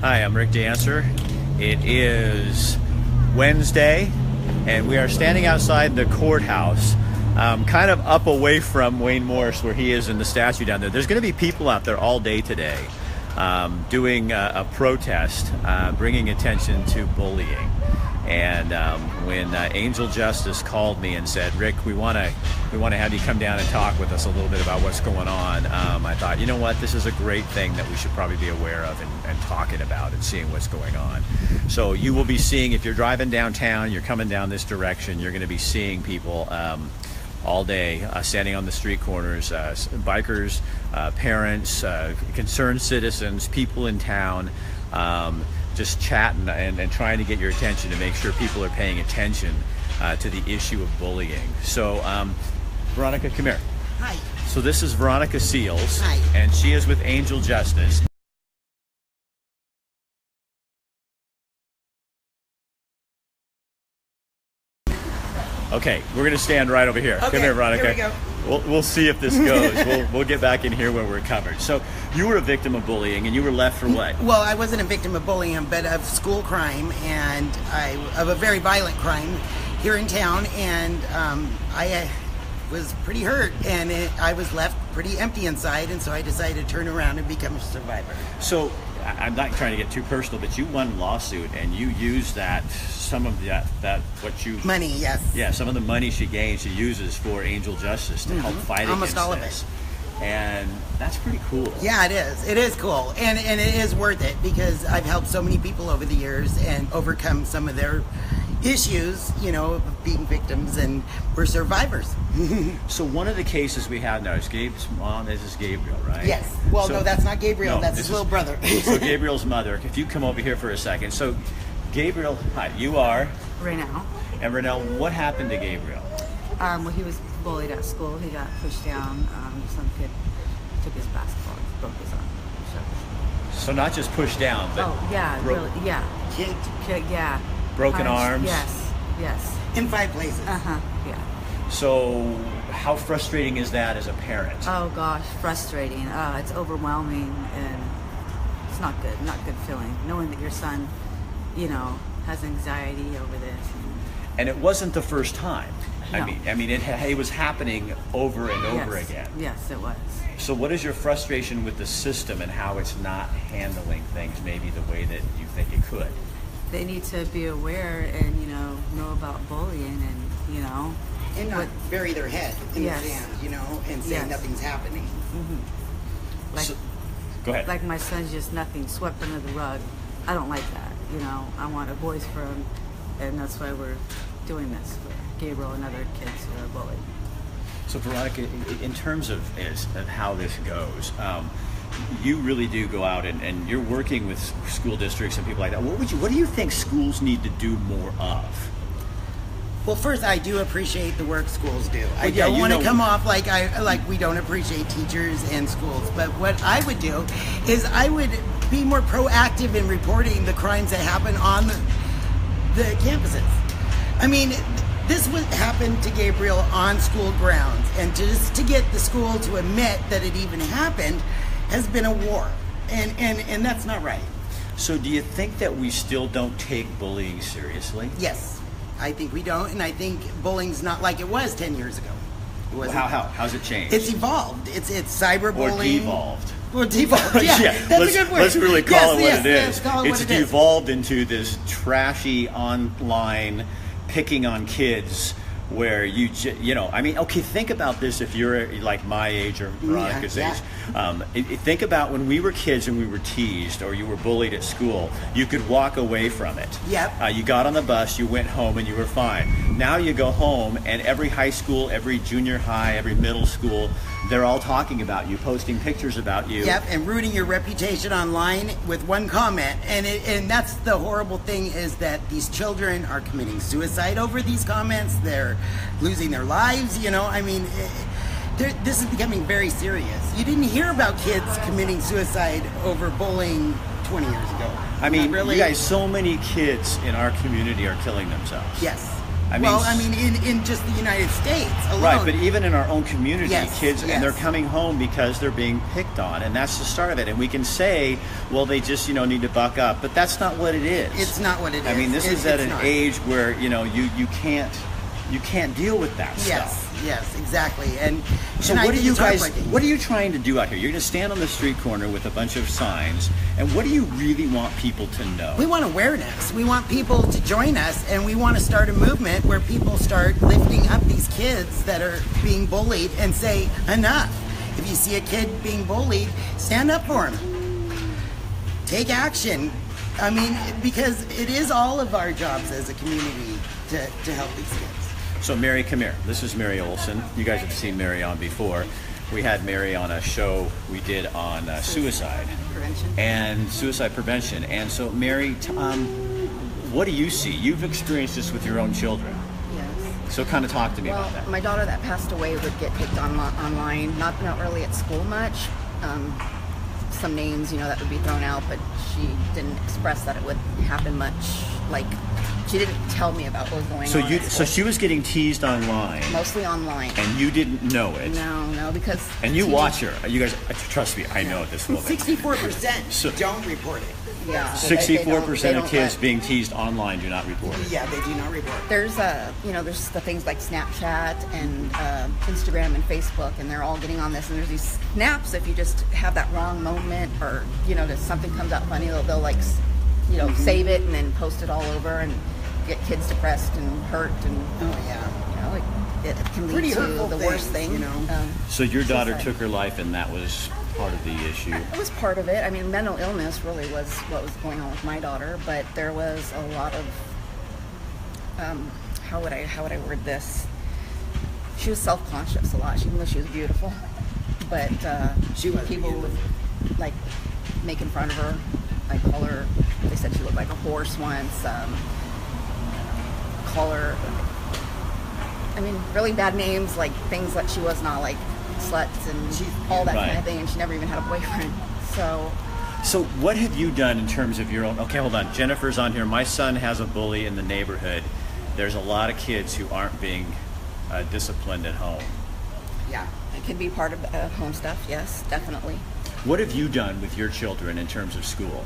Hi, I'm Rick Dancer. It is Wednesday, and we are standing outside the courthouse, kind of up away from Wayne Morse, where he is in the statue down there. There's going to be people out there all day today doing a protest, bringing attention to bullying. And when Angel Justice called me and said, Rick, we want to have you come down and talk with us a little bit about what's going on, I thought, you know what, this is a great thing that we should probably be aware of and talking about and seeing what's going on. So you will be seeing, if you're driving downtown, you're coming down this direction, you're going to be seeing people all day standing on the street corners, bikers, parents, concerned citizens, people in town, just chatting and trying to get your attention to make sure people are paying attention to the issue of bullying. So, Veronica, come here. Hi. So this is Veronica Seals. Hi. And she is with Angel Justice. Okay, we're going to stand right over here. Okay, come here, Veronica. here we go. We'll see if this goes. We'll get back in here when we're covered. So you were a victim of bullying, and you were left for what? Well, I wasn't a victim of bullying, but of school crime, and of a very violent crime here in town, and I was pretty hurt, and I was left pretty empty inside, and so I decided to turn around and become a survivor. So I'm not trying to get too personal, but you won a lawsuit, and you used some of that money, yes. Yeah, some of the money she gained, she uses for Angel Justice to help fight almost against all this. of it. And that's pretty cool. Yeah, it is. It is cool, and it is worth it because I've helped so many people over the years and overcome some of their issues, of being victims, and we're survivors. So one of the cases we have now is Gabe's mom. This is Gabriel, right? Yes. Well, no, that's not Gabriel. No, that's his little brother. So Gabriel's mother. If you come over here for a second. So Gabriel, hi, you are? Renell. And Renell, what happened to Gabriel? Well, he was bullied at school. He got pushed down. Some kid took his basketball and broke his arm. So not just pushed down, but really, yeah. Kid. Yeah. Broken arms? Yes. In 5 places. Yeah. So how frustrating is that as a parent? Oh gosh, frustrating. It's overwhelming, and it's not good. Not good feeling knowing that your son, has anxiety over this. And it wasn't the first time. No. I mean, it was happening over and over again. Yes, it was. So what is your frustration with the system and how it's not handling things maybe the way that you think it could? They need to be aware and know about bullying and not bury their head in Yes. the sand, and say Yes. nothing's happening. Like, go ahead. Like my son's just nothing, swept under the rug. I don't like that. I want a voice for him, and that's why we're doing this for Gabriel and other kids who are bullied. So Veronica, in terms of how this goes, you really do go out and you're working with school districts and people like that. What do you think schools need to do more of? Well, first, I do appreciate the work schools do. I yeah, don't want to come off like we don't appreciate teachers and schools. But what I would do is I would be more proactive in reporting the crimes that happen on the campuses. I mean, this would happen to Gabriel on school grounds, and just to get the school to admit that it even happened has been a war, and that's not right. So do you think that we still don't take bullying seriously? Yes, I think we don't, and I think bullying's not like it was 10 years ago. How's it changed? It's evolved. It's cyberbullying. Or devolved. Or devolved. Yeah, that's a good word. Let's really call it what it is. Let's call it it's what it is. devolved into this trashy online picking on kids where think about this if you're like my age or Veronica's age. Think about when we were kids and we were teased or you were bullied at school, you could walk away from it. Yep. You got on the bus, you went home, and you were fine. Now you go home, and every high school, every junior high, every middle school, they're all talking about you, posting pictures about you. Yep, and rooting your reputation online with one comment. And that's the horrible thing, is that these children are committing suicide over these comments. They're losing their lives, this is becoming very serious. You didn't hear about kids committing suicide over bullying 20 years ago. I mean, really. you guys, so many kids in our community are killing themselves. Yes. I mean, well, I mean, in just the United States alone. right, but even in our own community, Yes, kids, yes. and they're coming home because they're being picked on, and that's the start of it. And we can say, well, they just, need to buck up, but that's not what it is. It's not what it is. I mean, this is at an age where, you can't deal with that stuff. Yes, exactly. And So and what are you it's guys? heartbreaking. What are you trying to do out here? You're going to stand on the street corner with a bunch of signs, and what do you really want people to know? We want awareness. We want people to join us, and we want to start a movement where people start lifting up these kids that are being bullied and say, enough. If you see a kid being bullied, stand up for him. Take action. I mean, because it is all of our jobs as a community to help these kids. So Mary, come here. This is Mary Olson. You guys have seen Mary on before. We had Mary on a show we did on suicide Prevention. and suicide prevention. And so, Mary, what do you see? You've experienced this with your own children. Yes. So kind of talk to me Well, about that. my daughter that passed away would get picked on online, not really at school much. Some names, that would be thrown out, but she didn't express that it would happen much. Like, she didn't tell me about what was going So on. at so school. she was getting teased online, Mostly online. and you didn't know it. No, because And you teenage- watch her. You guys, trust me, I know this woman. 64% So- don't report it. Yeah, so they 64% don't of kids let- being teased online do not report it. Yeah, they do not report it. There's there's the things like Snapchat and Instagram and Facebook, and they're all getting on this. And there's these snaps. If you just have that wrong moment, or that something comes out funny, they'll like, save it and then post it all over and get kids depressed and hurt, and Oh, yeah. like it can lead Pretty to hurtful the worst things, thing. So your daughter Suicide. took her life, and that was part of the issue. It was part of it. I mean, mental illness really was what was going on with my daughter, but there was a lot of how would I word this? She was self-conscious a lot, even though she was beautiful. But She was people would like make in front of her, like call her. They said she looked like a horse once. Call her. I mean, really bad names, like things that she was not, like sluts and all that kind Right. of thing. And she never even had a boyfriend. So what have you done in terms of your own? Okay, hold on. Jennifer's on here. My son has a bully in the neighborhood. There's a lot of kids who aren't being disciplined at home. Yeah. It can be part of home stuff, yes, definitely. What have you done with your children in terms of school?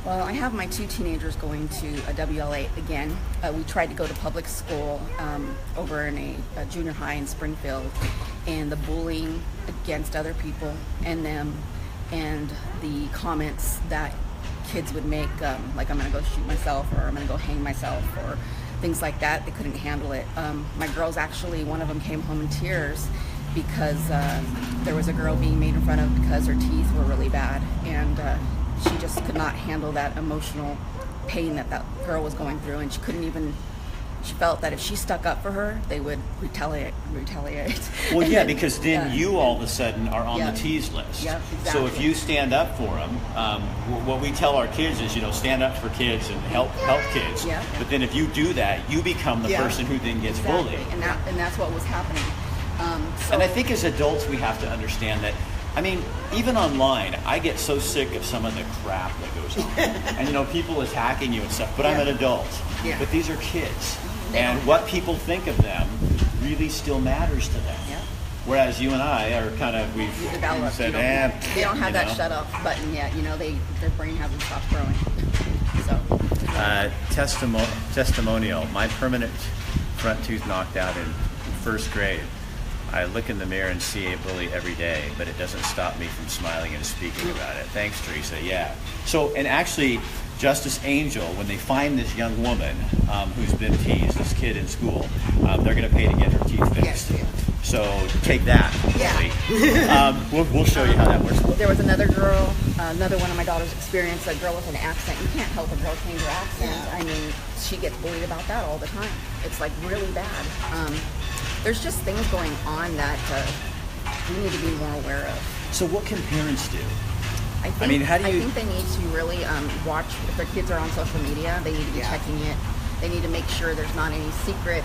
Well, I have my two teenagers going to a WLA again. We tried to go to public school over in a junior high in Springfield, and the bullying against other people and them, and the comments that kids would make, like I'm going to go shoot myself, or I'm going to go hang myself, or things like that. They couldn't handle it. My girls actually, one of them came home in tears because there was a girl being made in front of because her teeth were really bad, and she just could not handle that emotional pain that girl was going through, and she felt that if she stuck up for her, they would retaliate. Well, yeah, because then you all of a sudden are on Yeah. the tease list. Yep, So if exactly. you stand up for them, what we tell our kids is, stand up for kids and help kids. Yeah. But then if you do that, you become the Yeah. person who then gets Exactly. bullied. And that's what was happening. So And I think as adults, we have to understand that. I mean, even online, I get so sick of some of the crap that goes on. And, people attacking you and stuff, but I'm an adult. Yeah. But these are kids. They And don't- what people think of them really still matters to them. Yeah. Whereas you and I are kind of, we've developed. said, They don't have you that know. shut off button yet. Their brain hasn't stopped growing. So Testimonial. My permanent front tooth knocked out in first grade. I look in the mirror and see a bully every day, but it doesn't stop me from smiling and speaking about it. Thanks, Teresa. Yeah. So, and actually, Justice Angel, when they find this young woman who's been teased, this kid in school, they're going to pay to get her teeth fixed. Yes, So take that, bully. We'll show you how that works. there was another girl, another one of my daughter's experienced, a girl with an accent. You can't help a girl change her accent. Yeah. I mean, she gets bullied about that all the time. It's like really bad. There's just things going on that we need to be more aware of. So what can parents do? I mean, how do you- I think they need to really watch if their kids are on social media. They need to be Yeah. checking it. They need to make sure there's not any secret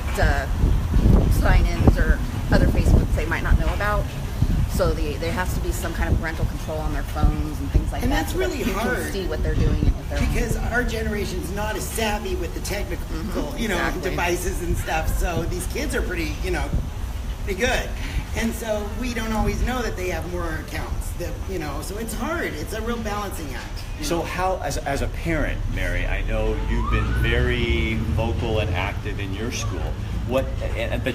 sign-ins or other Facebooks they might not know about. So there has to be some kind of parental control on their phones and things like And that. that's so that really you hard. can see what they're doing and what they're Because our generation's not as savvy with the technical, exactly. devices and stuff. So these kids are pretty good. And so we don't always know that they have more accounts. So it's hard. It's a real balancing act. So how, as a parent, Mary, I know you've been very vocal and active in your school. But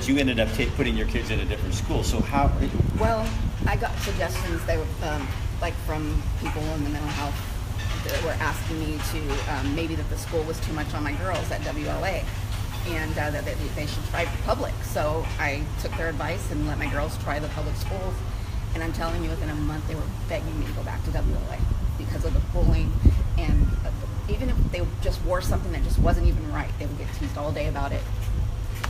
you ended up putting your kids in a different school. So how? Well, I got suggestions. They were like from people in the mental health that were asking me to maybe that the school was too much on my girls at WLA, and that they should try public. So I took their advice and let my girls try the public schools. And I'm telling you, within a month, they were begging me to go back to WLA because of the bullying. And even if they just wore something that just wasn't even right, they would get teased all day about it.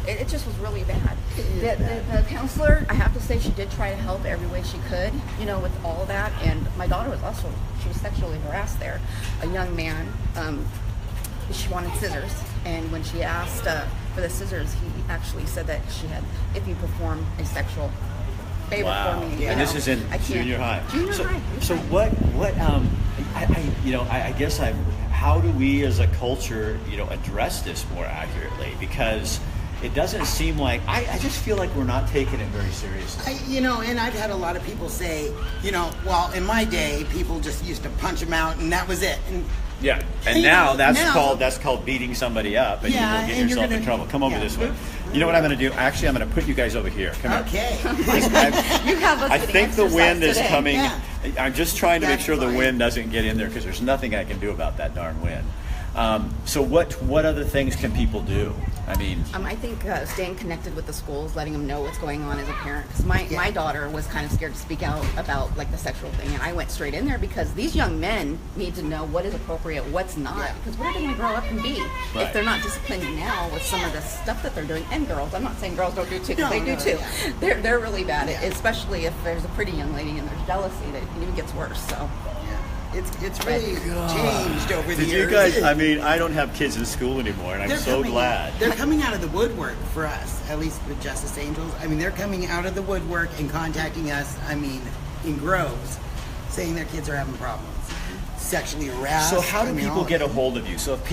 It just was really bad. The counselor, I have to say, she did try to help every way she could, with all of that. And my daughter was also, she was sexually harassed there. A young man, she wanted scissors. And when she asked for the scissors, he actually said that if you perform a sexual favor Wow. for me. And this is in junior high. Junior high. So what I guess how do we as a culture, address this more accurately? Because it doesn't seem like, I just feel like we're not taking it very seriously. And I've had a lot of people say, well, in my day, people just used to punch them out and that was it. Yeah, and now that's called beating somebody up, and you will get yourself in trouble. Come over this way. You know what I'm going to do? Actually, I'm going to put you guys over here. Come here. Okay. You have us I getting think the wind is exercise today. coming. Yeah. I'm just trying to make That's sure the fine. wind doesn't get in there because there's nothing I can do about that darn wind. So what other things can people do? I mean, I think staying connected with the schools, letting them know what's going on as a parent. Because my daughter was kind of scared to speak out about like the sexual thing, and I went straight in there because these young men need to know what is appropriate, what's not. Yeah. Because what are they going to grow up and be Right. if they're not disciplined now with some of the stuff that they're doing? And girls, I'm not saying girls don't do too, because No, they do no, too. yeah. They're really bad, Yeah. especially if there's a pretty young lady and there's jealousy that even gets worse. So. It's really changed over the did years. you guys? I mean, I don't have kids in school anymore, and I'm so glad. They're coming out of the woodwork for us, at least with Justice Angels. I mean, they're coming out of the woodwork and contacting us, in groves, saying their kids are having problems. Sexually harassed. So how do people all get a that. hold of you? So if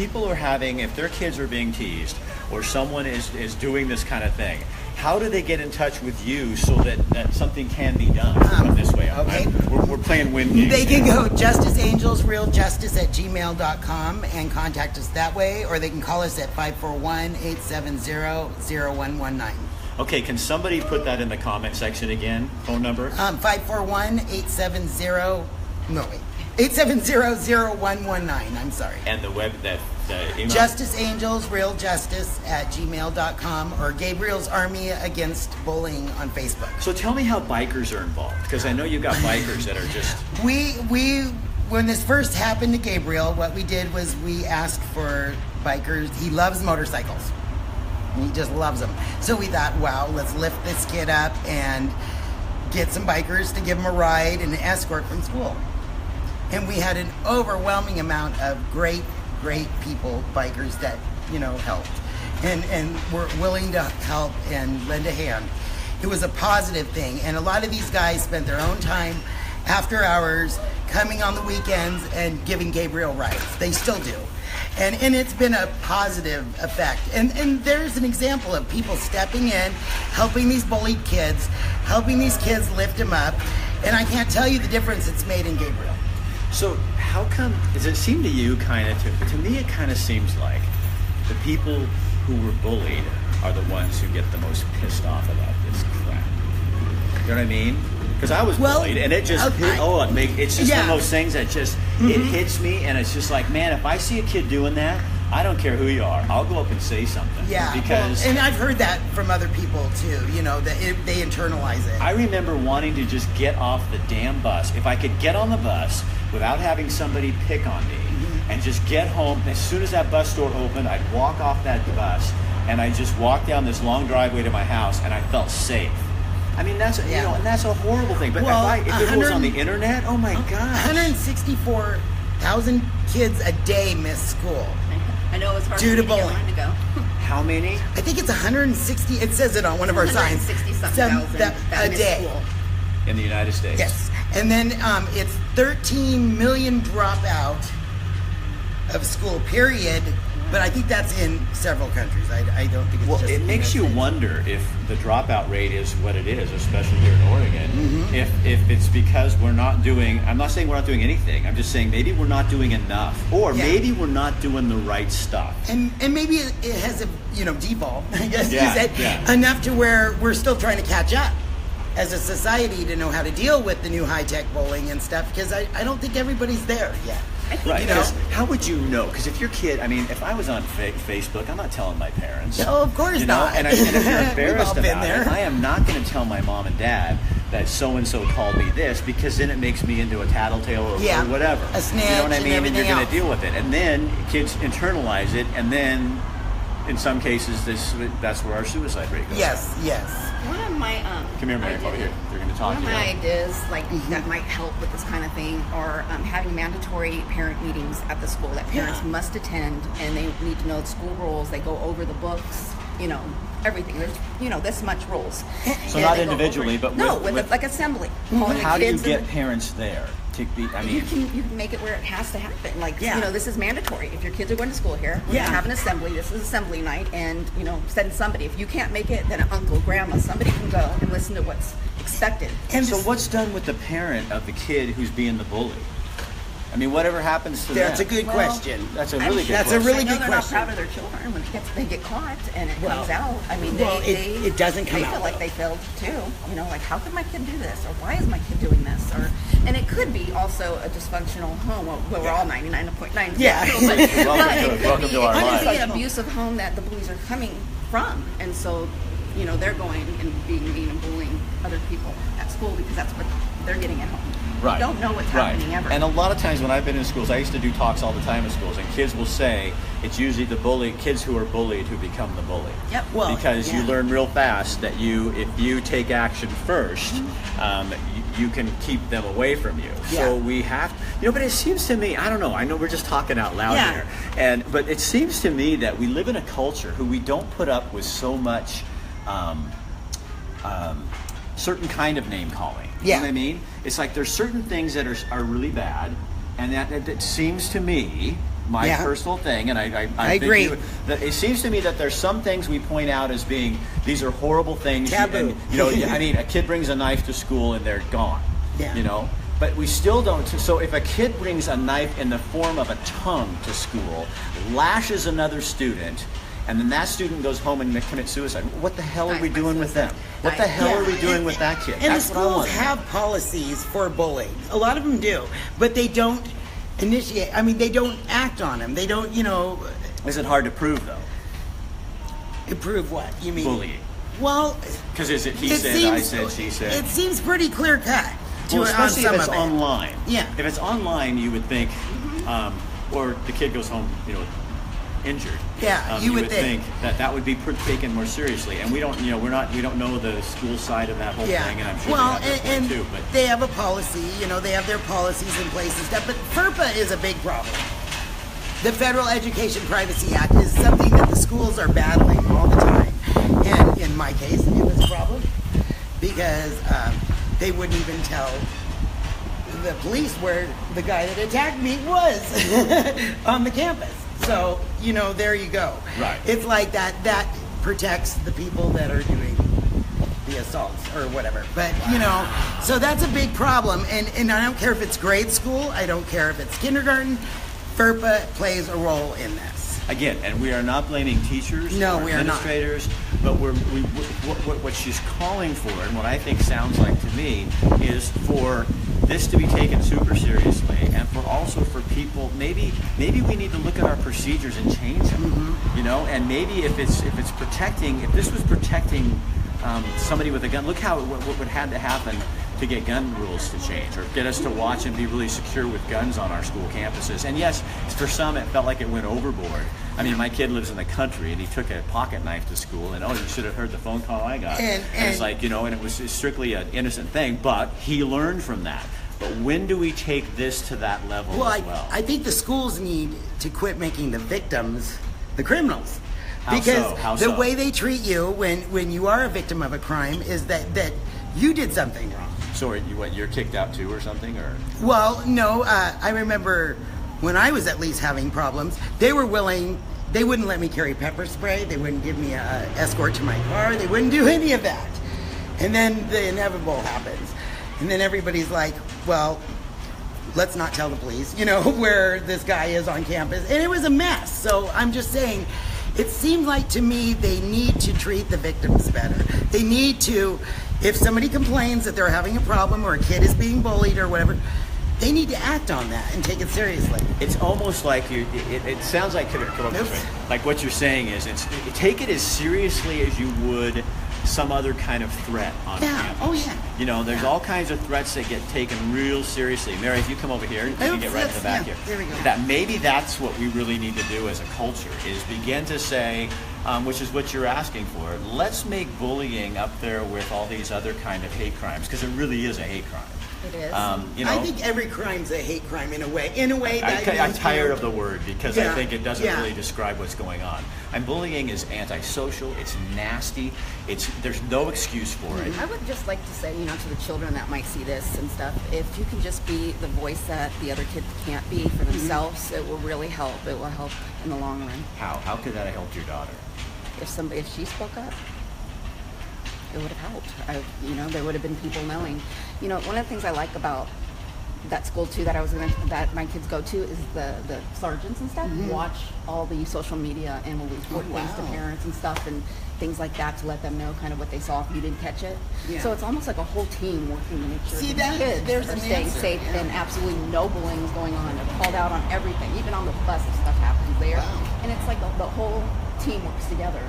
their kids are being teased, or someone is doing this kind of thing, how do they get in touch with you so that something can be done this way? Okay. We're playing wind games. They can go justiceangelsrealjustice@gmail.com and contact us that way, or they can call us at 541-870-0119. Okay, can somebody put that in the comment section again? Phone number? 870-0119. I'm sorry. And the email? JusticeAngelsRealJustice@gmail.com or Gabriel's Army Against Bullying on Facebook. So tell me how bikers are involved, because I know you've got bikers that are just... When this first happened to Gabriel, what we did was we asked for bikers. He loves motorcycles. He just loves them. So we thought, wow, let's lift this kid up and get some bikers to give him a ride and an escort from school. And we had an overwhelming amount of great people, bikers that, helped and were willing to help and lend a hand. It was a positive thing. And a lot of these guys spent their own time after hours coming on the weekends and giving Gabriel rides. They still do. And it's been a positive effect. And there's an example of people stepping in, helping these bullied kids, helping these kids lift them up. And I can't tell you the difference it's made in Gabriel. So how come, does it seem to you to me it kind of seems like the people who were bullied are the ones who get the most pissed off about this crap. You know what I mean? Because I was bullied, and it just it's just one of those things that just it hits me, and it's just like, man, if I see a kid doing that, I don't care who you are, I'll go up and say something. Yeah, because and I've heard that from other people too. That they internalize it. I remember wanting to just get off the damn bus. If I could get on the bus without having somebody pick on me, and just get home as soon as that bus door opened, I'd walk off that bus, and I'd just walk down this long driveway to my house, and I felt safe. I mean, that's and that's a horrible thing. But if it was on the internet, oh my gosh, 164,000 kids a day miss school. I know it's hard due to for me to bullying. get one to go. How many? I think it's 160. It says it on one of our signs. 160-something thousand that a miss day. school. in the United States. Yes. And then it's 13 million dropout of school, period. But I think that's in several countries. I don't think it's Well, just it in the makes you United States. wonder if the dropout rate is what it is, especially here in Oregon. Mm-hmm. If it's because we're not doing, I'm not saying we're not doing anything. I'm just saying maybe we're not doing enough, or Yeah. maybe we're not doing the right stuff. And maybe it has devolved, I guess Yeah, you said, yeah. enough to where we're still trying to catch up as a society to know how to deal with the new high-tech bullying and stuff, because I don't think everybody's there yet. Right, You know? 'cause how would you know? Because if your kid, I mean, if I was on Facebook, I'm not telling my parents. No, of course You know? not. And if you're We've all embarrassed been about there. it, I am not going to tell my mom and dad that so-and-so called me this, because then it makes me into a tattletale or whatever. A snitch you know what I and mean? And you're everything going else. to deal with it. And then kids internalize it, and then in some cases, that's where our suicide rate goes. Yes. One of my Come here, Mary, over here. You're going to talk One of to my you. ideas, that might help with this kind of thing, are having mandatory parent meetings at the school that parents Yeah. must attend, and they need to know the school rules. They go over the books, everything. There's, this much rules. So And not they go individually, over- but no, with like assembly. Calling the How do you kids get and- parents there to be? I you mean, can make it where it has to happen. Like, Yeah. this is mandatory. If your kids are going to school here, we're Yeah. going to have an assembly. This is assembly night, and send somebody. If you can't make it, then an uncle, grandma, somebody can go and listen to what's expected. And so this- what's done with the parent of the kid who's being the bully? I mean, whatever happens to That's a them? good Well, question. That's a really good That's a question. really I know good they're question. not proud of their children when they get caught and it Well, comes out. I mean, well, they it doesn't come they out, feel like though. they failed too. Like, how could my kid do this, or why is my kid doing this, and it could be also a dysfunctional home. Well, we're all 99.9. Yeah. Welcome but, to- it could welcome be, to our it could lives. be an abusive home that the bullies are coming from, and so they're going and being mean and bullying other people at school because that's what they're getting at home. Right. You don't know what's Right. happening ever. And a lot of times when I've been in schools, I used to do talks all the time in schools, and kids will say it's usually the kids who are bullied who become the bully. Yep. Well, Because you yeah. learn real fast that if you take action first, you can keep them away from you. So Yeah. we have, but it seems to me, I don't know, I know we're just talking out loud Yeah. here, but it seems to me that we live in a culture who we don't put up with so much certain kind of name calling. You Yeah. know what I mean? It's like there's certain things that are really bad, and that seems to me, my Yeah. personal thing, and I think agree. that it seems to me that there's some things we point out as being, these are horrible things. Taboo. And, I mean, a kid brings a knife to school and they're gone. Yeah. But we still don't. So if a kid brings a knife in the form of a tongue to school, lashes another student, and then that student goes home and commits suicide, what the hell are we doing with them? What the hell are we doing with that kid? And That's the what I schools want to know. have policies for bullying. A lot of them do, but they don't initiate. I mean, they don't act on them. They don't, Is it hard to prove though? improve what you mean. Bullying. Well, Because is it he it said, seems, I said, she said? It seems pretty clear cut. Well, on especially some if it's of it. online. Yeah. If it's online, you would think, or the kid goes home, injured. Yeah, you would think. that would be taken more seriously. And we don't, we don't know the school side of that whole Yeah. thing, and I'm sure Well, they have their and point too. But they have a policy. They have their policies in place and stuff. But FERPA is a big problem. The Federal Education Privacy Act is something that the schools are battling all the time. And in my case, it was a problem because they wouldn't even tell the police where the guy that attacked me was on the campus. So, there you go. Right. It's like that protects the people that are doing the assaults or whatever. But, so that's a big problem. And I don't care if it's grade school. I don't care if it's kindergarten. FERPA plays a role in this. again, and we are not blaming teachers No, or we are not. administrators, but what she's calling for, and what I think sounds like to me, is for this to be taken super seriously, and also for people, maybe we need to look at our procedures and change them, Mm-hmm. and maybe if this was protecting somebody with a gun, look how what would have to happen to get gun rules to change, or get us to watch and be really secure with guns on our school campuses. And yes, for some it felt like it went overboard. I mean, my kid lives in the country, and he took a pocket knife to school, and you should have heard the phone call I got. And it's like, and it was strictly an innocent thing, but he learned from that. But when do we take this to that level as well? I think the schools need to quit making the victims the criminals. How Because so? How the so? way they treat you when you are a victim of a crime is that you did something wrong. So you're kicked out too or something, or? Well, no, I remember when I was at least having problems, they wouldn't let me carry pepper spray, they wouldn't give me an escort to my car, they wouldn't do any of that. And then the inevitable happens. And then everybody's like, well, let's not tell the police, where this guy is on campus. And it was a mess. So I'm just saying, it seems like to me they need to treat the victims better. They need to, if somebody complains that they're having a problem or a kid is being bullied or whatever, they need to act on that and take it seriously. It's almost like it sounds like, like what you're saying is, take it as seriously as you would some other kind of threat on campus. Oh yeah. There's all kinds of threats that get taken real seriously. Mary, if you come over here, you can get right to the back here. There we go. Maybe that's what we really need to do as a culture, is begin to say, which is what you're asking for, let's make bullying up there with all these other kind of hate crimes, because it really is a hate crime. It is. I think every crime's a hate crime in a way. I'm tired of the word, because I think it doesn't Yeah. really describe what's going on. And bullying is antisocial. It's nasty. There's no excuse for it. I would just like to say, to the children that might see this and stuff, if you can just be the voice that the other kids can't be for themselves, it will really help. It will help in the long run. How could that have helped your daughter? If she spoke up, it would have helped. There would have been people knowing. One of the things I like about that school too that my kids go to is the sergeants and stuff watch all the social media and will report things to parents and stuff and things like that to let them know kind of what they saw if you didn't catch it. Yeah. So it's almost like a whole team working to make sure See, that kids are staying safe and absolutely no bullying is going on. They're called out on everything, even on the bus if stuff happens there. Wow. And it's like the whole team works together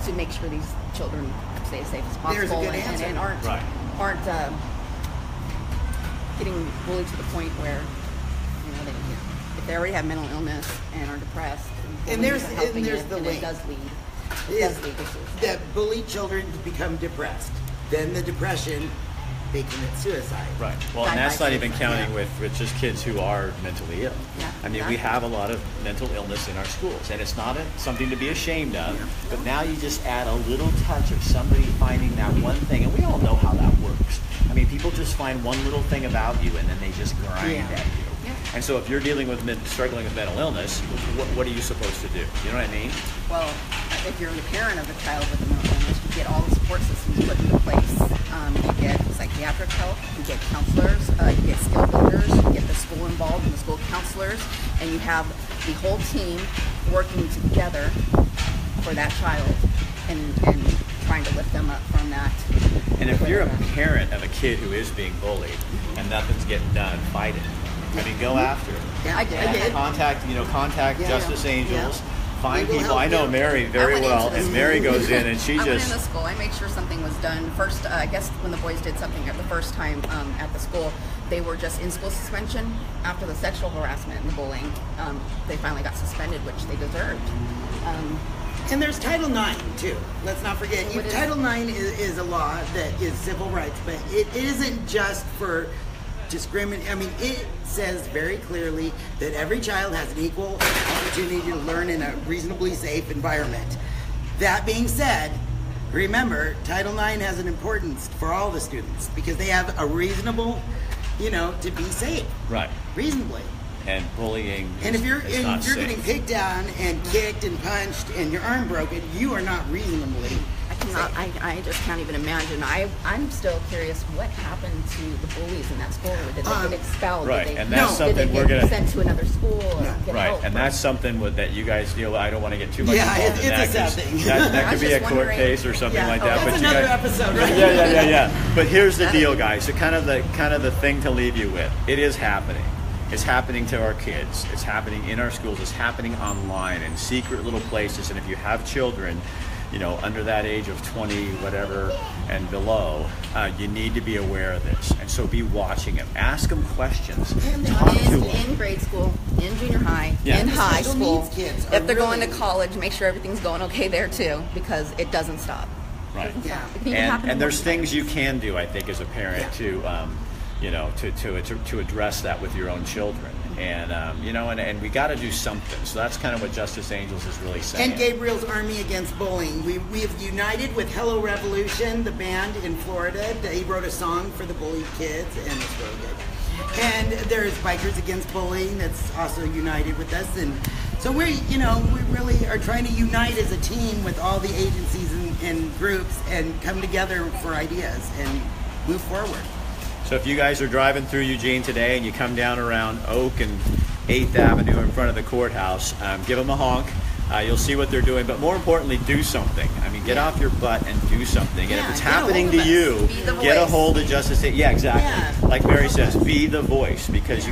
to make sure these children stay as safe as possible. There's a good answer. And aren't getting bullied to the point where if they already have mental illness and are depressed And there's it the link. does lead Is to suicide. that bullied children become depressed. Then the depression, they commit suicide. Right. Well, Side and that's by not even side. counting with just kids who are mentally ill. Yeah, I mean, we exactly. have a lot of mental illness in our schools, and it's not something to be ashamed of. But now you just add a little touch of somebody finding that one thing, and we all know how that works. I mean, people just find one little thing about you, and then they just grind at you. Yeah. And so, if you're struggling with mental illness, what are you supposed to do? You know what I mean? Well, if you're the parent of a child with a mental illness, you get all the support systems put into place. You get psychiatric help, you get counselors, you get skill builders, you get the school involved and the school counselors, and you have the whole team working together for that child and trying to lift them up from that. And if you're a parent of a kid who is being bullied and nothing's getting done, fight it. I mean, go after it. Yeah, I did. Contact Yeah. Justice Angels. Yeah. Find They will people. help I know you. Mary I very went well, into the and Mary school. goes in and she I went just. into school. I made sure something was done. First, I guess when the boys did something the first time at the school, they were just in school suspension. After the sexual harassment and the bullying, they finally got suspended, which they deserved. And there's Title IX too. Let's not forget. What is Title IX is a law that is civil rights, but it isn't just for discriminate. I mean, it says very clearly that every child has an equal opportunity to learn in a reasonably safe environment. That being said, remember, Title IX has an importance for all the students because they have a reasonable, to be safe. Right. Reasonably. And bullying. And if you're is not safe. getting picked on and kicked and punched and your arm broken, you are not reasonably safe. I just can't even imagine. I'm still curious what happened to the bullies in that school. Did they get expelled? Right, Did they, and that's did something they we're get gonna- sent to another school or get Right, help? and that's something that you guys deal with. I don't want to get too much Yeah, involved in it's a that. sad 'Cause thing. That I could was be a just court wondering- case or something Yeah. like Oh, that. That's but you another guys, episode, right? Yeah. But here's the deal, guys. So kind of the thing to leave you with. It is happening. It's happening to our kids. It's happening in our schools. It's happening online in secret little places. And if you have children, under that age of 20, whatever, and below, you need to be aware of this. And so be watching them. Ask them questions. Talk to them. in grade school, in junior high, Yeah. in high Special school. needs kids are If they're going to really- college, make sure everything's going okay there too, because it doesn't stop. Right. It doesn't stop. It can even And, happen in and there's one things place. you can do, I think, as a parent to you know, to address that with your own children. And you know, and we got to do something. So that's kind of what Justice Angels is really saying. And Gabriel's Army Against Bullying. We have united with Hello Revolution, the band in Florida. They wrote a song for the bullied kids, and it's really good. And there's Bikers Against Bullying that's also united with us. And so we really are trying to unite as a team with all the agencies and groups and come together for ideas and move forward. So if you guys are driving through Eugene today and you come down around Oak and 8th Avenue in front of the courthouse, give them a honk. You'll see what they're doing, but more importantly, do something. I mean, get off your butt and do something. And if it's happening to you, get a hold of Justice. Yeah, exactly. Yeah. Like Mary says, be the voice, because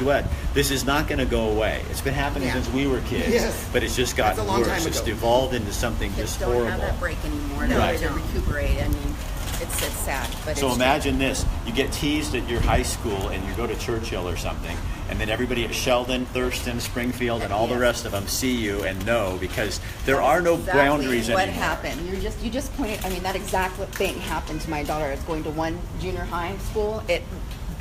this is not going to go away. It's been happening since we were kids, but it's just gotten worse. It's devolved into something just horrible. Don't have that break anymore to recuperate. I mean, it's sad. But so imagine this: you get teased at your high school, and you go to Churchill or something, and then everybody at Sheldon, Thurston, Springfield, and all the rest of them see you and know, because there are no boundaries anymore. What happened? You just pointed. I mean, that exact thing happened to my daughter. It's going to one junior high school.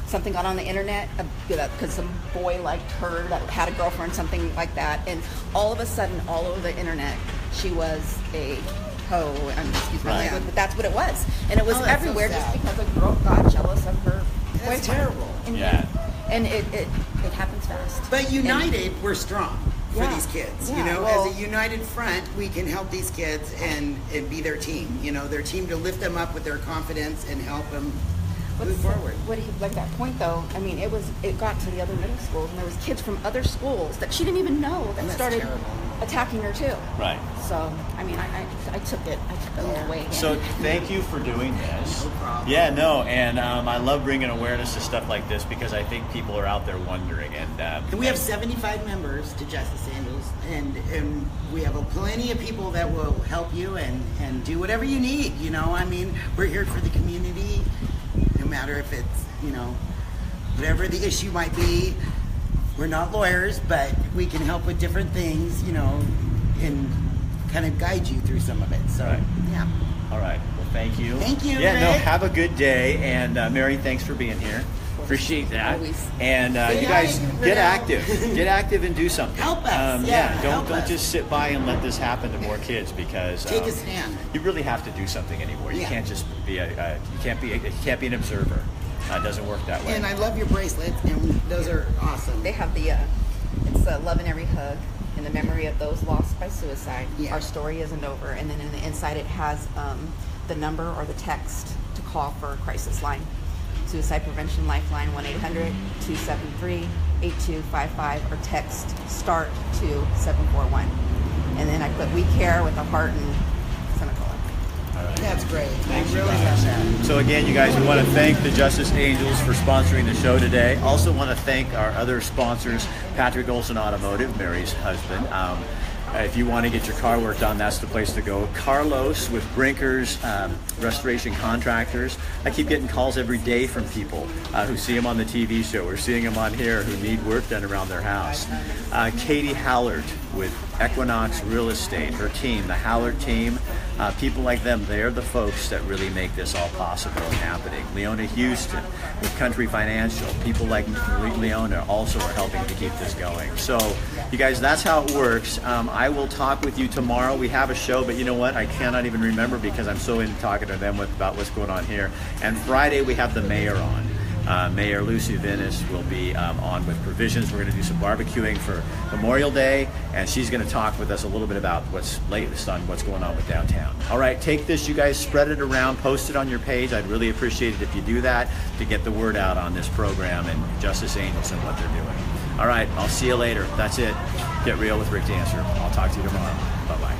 Something got on the internet because some boy liked her that had a girlfriend, something like that, and all of a sudden, all over the internet, she was a hoe. Excuse my language, but that's what it was, and it was everywhere just because a girl got jealous of her boyfriend. That's terrible. And it happens fast. But united, we're strong for these kids. Yeah, you know, as a united front, we can help these kids and be their team. You know, their team to lift them up with their confidence and help them move forward. Like that point though, I mean, it got to the other middle schools, and there was kids from other schools that she didn't even know that started attacking her too. Right. So, I mean, I took it all away again. So thank you for doing this. No problem. Yeah, no, and I love bringing awareness to stuff like this, because I think people are out there wondering. And we have 75 members to Justice Angels, and we have plenty of people that will help you and do whatever you need. You know, I mean, we're here for the community, no matter if it's, you know, whatever the issue might be. We're not lawyers, but we can help with different things, you know, and kind of guide you through some of it. So, yeah. All right. Well, thank you. Thank you, Yeah, no, Rick. have a good day. And Mary, thanks for being here. Appreciate that. Always. And you guys get active. Get active and do something. Help us. Don't just sit by and let this happen to more kids, because Take a stand. You really have to do something anymore. You can't just be you can't be an observer. It doesn't work that way. And I love your bracelets, and those are awesome. They have it's Love in Every Hug, in the memory of those lost by suicide. Yeah. Our story isn't over. And then in the inside it has the number or the text to call for a crisis line. Suicide Prevention Lifeline, 1-800-273-8255, or text START to 741. And then I put "We Care" with a heart and semicolon. All right. That's great. Thanks, I really you guys. love that. So again, you guys, we want to thank the Justice Angels for sponsoring the show today. Also want to thank our other sponsors, Patrick Olson Automotive, Mary's husband. If you want to get your car work done, that's the place to go. Carlos with Brinkers Restoration Contractors. I keep getting calls every day from people who see him on the TV show or seeing him on here who need work done around their house. Katie Hallard with Equinox Real Estate, her team, the Hallard team. People like them, they're the folks that really make this all possible and happening. Leona Houston with Country Financial. People like Leona also are helping to keep this going. So, you guys, that's how it works. I will talk with you tomorrow. We have a show, but you know what? I cannot even remember because I'm so into talking to them about what's going on here. And Friday, we have the mayor on. Mayor Lucy Venus will be on with Provisions. We're going to do some barbecuing for Memorial Day, and she's going to talk with us a little bit about what's latest on what's going on with downtown. All right, take this, you guys, spread it around, post it on your page. I'd really appreciate it if you do that to get the word out on this program and Justice Angels and what they're doing. All right, I'll see you later. That's it. Get Real with Rick Dancer. I'll talk to you tomorrow. Bye-bye.